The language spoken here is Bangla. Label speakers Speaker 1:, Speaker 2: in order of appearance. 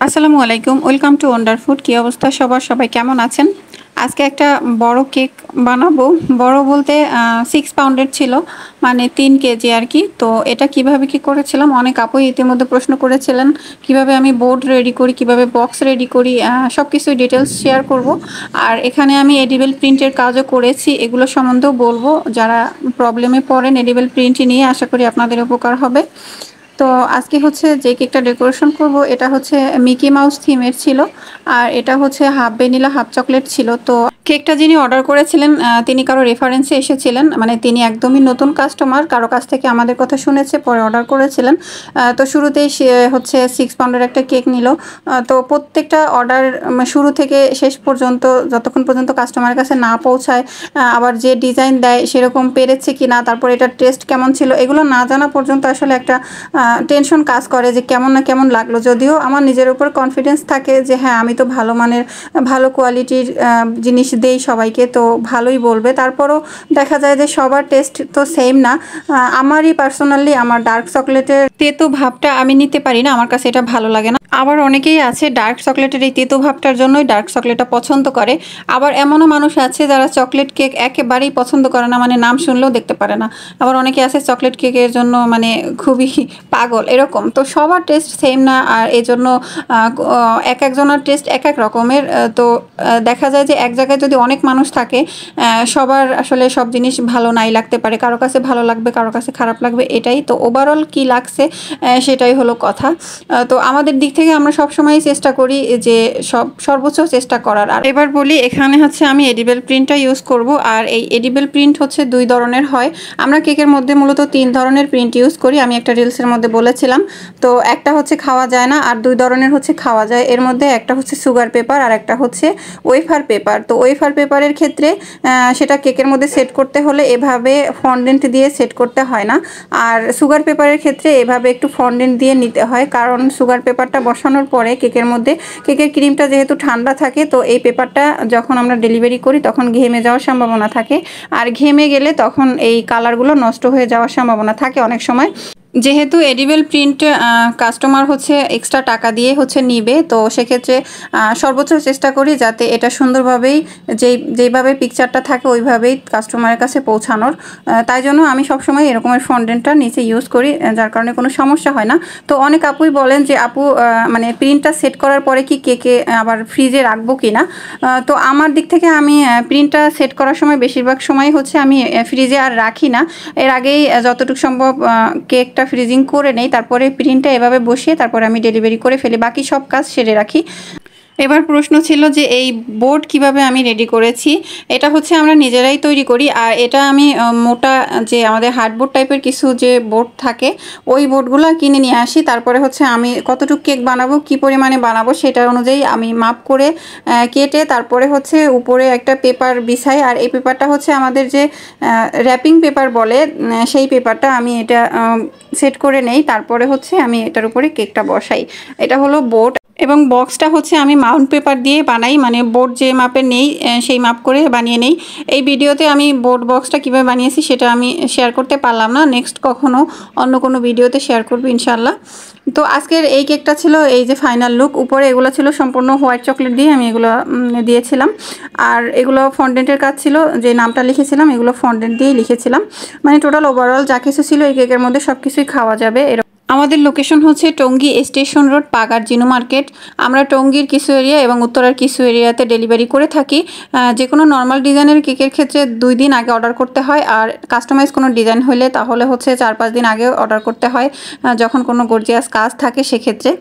Speaker 1: আসসালামু আলাইকুম, ওয়েলকাম টু ওয়ান্ডার ফুড। কী অবস্থা সবার, সবাই কেমন আছেন? আজকে একটা বড় কেক বানাবো। বড় বলতে 6 পাউন্ডের ছিল, মানে 3 কেজি আর কি। তো এটা কিভাবে কি করেছিলাম, অনেক আপুই ইতিমধ্যে প্রশ্ন করেছিলেন কিভাবে আমি বোর্ড রেডি করি, কিভাবে বক্স রেডি করি, সব কিছুই ডিটেলস শেয়ার করব। আর এখানে আমি এডিবল প্রিন্টের কাজও করেছি, এগুলো সম্বন্ধেও বলবো। যারা প্রবলেমে পড়েন এডিবল প্রিন্ট নিয়ে, আশা করি আপনাদের উপকার হবে। তো আজকে হচ্ছে যে কেকটা ডেকোরেশন করব এটা হচ্ছে মিকি মাউস থিমের ছিল, আর এটা হচ্ছে হাফ ভ্যানিলা হাফ চকলেট ছিল। তো কেকটা যিনি অর্ডার করেছিলেন তিনি কারো রেফারেন্সে এসেছিলেন, মানে তিনি একদমই নতুন কাস্টমার, কারো কাছ থেকে আমাদের কথা শুনেছে পরে অর্ডার করেছিলেন। তো শুরুতেই সে হচ্ছে 6 পাউন্ডের একটা কেক নিল। তো প্রত্যেকটা অর্ডার শুরু থেকে শেষ পর্যন্ত, যতক্ষণ পর্যন্ত কাস্টমারের কাছে না পৌঁছায়, আবার যে ডিজাইন দেয় সেরকম পেরেছে কি না, তারপর এটার টেস্ট কেমন ছিল, এগুলো না জানা পর্যন্ত আসলে একটা টেনশন কাজ করে যে কেমন না কেমন লাগলো। যদিও আমার নিজের উপর কনফিডেন্স থাকে যে হ্যাঁ, আমি তো ভালো মানের ভালো কোয়ালিটির জিনিস দেই সবাইকে, তো ভালোই বলবে। তারপরও দেখা যায় যে সবার টেস্ট তো সেম না। আমারই পার্সোনালি আমার ডার্ক চকলেটের তেতো ভাবটা আমি নিতে পারি না, আমার কাছে এটা ভালো লাগে না। আবার অনেকেই আছে ডার্ক চকলেটের এই তেতো ভাবটার জন্যই ডার্ক চকলেটটা পছন্দ করে। আবার এমনও মানুষ আছে যারা চকলেট কেক একেবারেই পছন্দ করে না, মানে নাম শুনলেও দেখতে পারে না। আবার অনেকে আছে চকলেট কেকের জন্য মানে খুবই পাগল, এরকম। তো সবার টেস্ট সেম না, আর এই জন্য এক একজনের টেস্ট এক এক রকমের। তো দেখা যায় যে এক জায়গায় যদি অনেক মানুষ থাকে, সবার আসলে সব জিনিস ভালো নাই লাগতে পারে, কারো কাছে ভালো লাগবে কারো কাছে খারাপ লাগবে, এটাই তো। ওভারঅল কি লাগছে সেটাই হলো কথা। তো আমাদের দিক থেকে আমরা সবসময়ই চেষ্টা করি যে সর্বোচ্চ চেষ্টা করার। আর এবার বলি, এখানে হচ্ছে আমি এডিবল প্রিন্টটা ইউজ করব। আর এই এডিবল প্রিন্ট হচ্ছে 2 ধরনের হয়। আমরা কেকের মধ্যে মূলত 3 ধরনের প্রিন্ট ইউজ করি, আমি একটা রিলসের মধ্যে বলেছিলাম। তো একটা হচ্ছে খাওয়া যায় না, আর 2 ধরনের হচ্ছে খাওয়া যায়। এর মধ্যে একটা হচ্ছে সুগার পেপার আর একটা হচ্ছে ওয়েফার পেপার। তো ওয়েফার পেপারের ক্ষেত্রে সেটা কেকের মধ্যে সেট করতে হলে এভাবে ফন্ডেন্ট দিয়ে সেট করতে হয় না, আর সুগার পেপারের ক্ষেত্রে এভাবে একটু ফন্ডেন্ট দিয়ে নিতে হয়। কারণ সুগার পেপারটা বসানোর পরে কেকের মধ্যে কেকের ক্রিমটা যেহেতু ঠান্ডা থাকে, তো এই পেপারটা যখন আমরা ডেলিভারি করি তখন ঘেমে যাওয়ার সম্ভাবনা থাকে, আর ঘেমে গেলে তখন এই কালারগুলো নষ্ট হয়ে যাওয়ার সম্ভাবনা থাকে অনেক সময়। যেহেতু এডিবল প্রিন্ট কাস্টমার হচ্ছে এক্সট্রা টাকা দিয়ে হচ্ছে নিবে, তো সেক্ষেত্রে সর্বোচ্চ চেষ্টা করি যাতে এটা সুন্দরভাবেই যেইভাবে পিকচারটা থাকে ওইভাবেই কাস্টমারের কাছে পৌঁছানোর। তাই জন্য আমি সবসময় এরকমের ফন্ডেন্টটা নিচে ইউজ করি, যার কারণে কোনো সমস্যা হয় না। তো অনেক আপুই বলেন যে আপু মানে প্রিন্টটা সেট করার পরে কি কেকে আবার ফ্রিজে রাখবো কি না। তো আমার দিক থেকে আমি প্রিন্টটা সেট করার সময় বেশিরভাগ সময় হচ্ছে আমি ফ্রিজে আর রাখি না। এর আগেই যতটুকু সম্ভব কেকটা ফ্রিজিং করে নেই, তারপরে প্রিন্টটা এভাবে বসিয়ে তারপরে আমি ডেলিভারি করে ফেলি, বাকি সব কাজ সেরে রাখি। এবার প্রশ্ন ছিল যে এই বোর্ড কিভাবে আমি রেডি করেছি। এটা হচ্ছে আমরা নিজেরাই তৈরি করি, আর এটা আমি মোটা যে আমাদের হার্ডবোর্ড টাইপের কিছু যে বোর্ড থাকে ওই বোর্ডগুলো কিনে নিয়ে আসি। তারপরে হচ্ছে আমি কতটুকু কেক বানাবো, কি পরিমাণে বানাবো সেটার অনুযায়ী আমি মাপ করে কেটে তারপরে হচ্ছে উপরে একটা পেপার বিছাই। আর এই পেপারটা হচ্ছে আমাদের যে র্যাপিং পেপার বলে, সেই পেপারটা আমি এটা সেট করে নেই। তারপরে হচ্ছে আমি এটার উপরে কেকটা বসাই। এটা হলো বোর্ড, এবং বক্সটা হচ্ছে আমি মাউন্ট পেপার দিয়ে বানাই, মানে বোর্ড যে মাপে নেই সেই মাপ করে বানিয়ে নেই। এই ভিডিওতে আমি বোর্ড বক্সটা কীভাবে বানিয়েছি সেটা আমি শেয়ার করতে পারলাম না, নেক্সট কখনো অন্য কোনো ভিডিওতে শেয়ার করবো ইনশাল্লাহ। তো আজকের এই কেকটা ছিল এই যে ফাইনাল লুক। উপরে এগুলো ছিল সম্পূর্ণ হোয়াইট চকলেট দিয়ে আমি এগুলো দিয়েছিলাম, আর এগুলো ফন্ডেন্টের কাজ ছিল, যে নামটা লিখেছিলাম এগুলো ফন্ডেন্ট দিয়েই লিখেছিলাম। মানে টোটাল ওভারঅল যা কিছু ছিল এই কেকের মধ্যে সব কিছুই খাওয়া যাবে। আমাদের লোকেশন হচ্ছে Tongi station road, পাগার Jinu market. আমরা টঙ্গীর কিছু এরিয়া এবং উত্তরার কিছু এরিয়াতে ডেলিভারি করে থাকি। যে কোনো নর্মাল ডিজাইনের কেকের ক্ষেত্রে 2 দিন আগে অর্ডার করতে হয়, আর কাস্টমাইজ কোনো ডিজাইন হলে তাহলে হচ্ছে 4-5 দিন আগে অর্ডার করতে হয়, যখন কোনো গর্জিয়াস কাজ থাকে সেক্ষেত্রে।